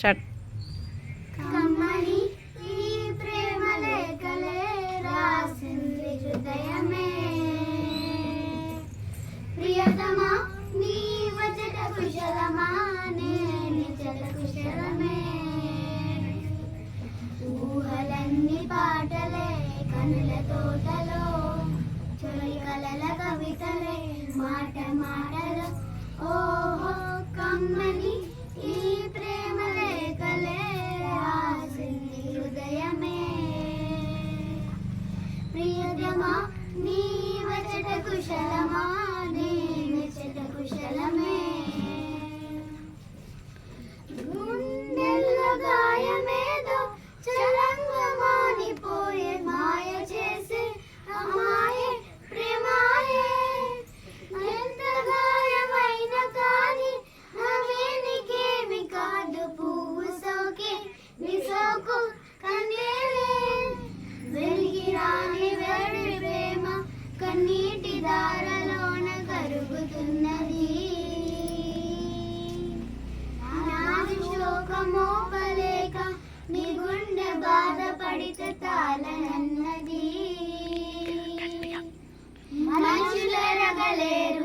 Start. కమ్మని ఈ ప్రేమ లేఖలే రాసింది హృదయమే, ప్రియతమా నీ వచట కుశలమా నిజట కుశలమే, ఊహలన్నీ పాటలే కనుల తోటలో, చొలి కలల కవితలే మాట మాటలో, ఓహో కమ్మని ఈ ప్రేమ లేఖలే రాసింది హృదయమే, ప్రియతమా నీ వచట కుశలమా నిజట కుశలమే, గుండెల్లో గాయమేదో చలంగా మానిపోయే మాయ చేసే అమ్మాయే ప్రేమాయే, ఎంత గాయమైన కానీ నవేనికేమి కాదు, పువ్వు సోకే విసోకు కన్నేలే, వెలిగి రాని వేడి ప్రేమ కన్నీటి దారలోన కరుగుతున్నది, నాది శోకమోపలేక నీ గుండె బాధపడితే తాళనన్నది, మనుషులెరగలేరు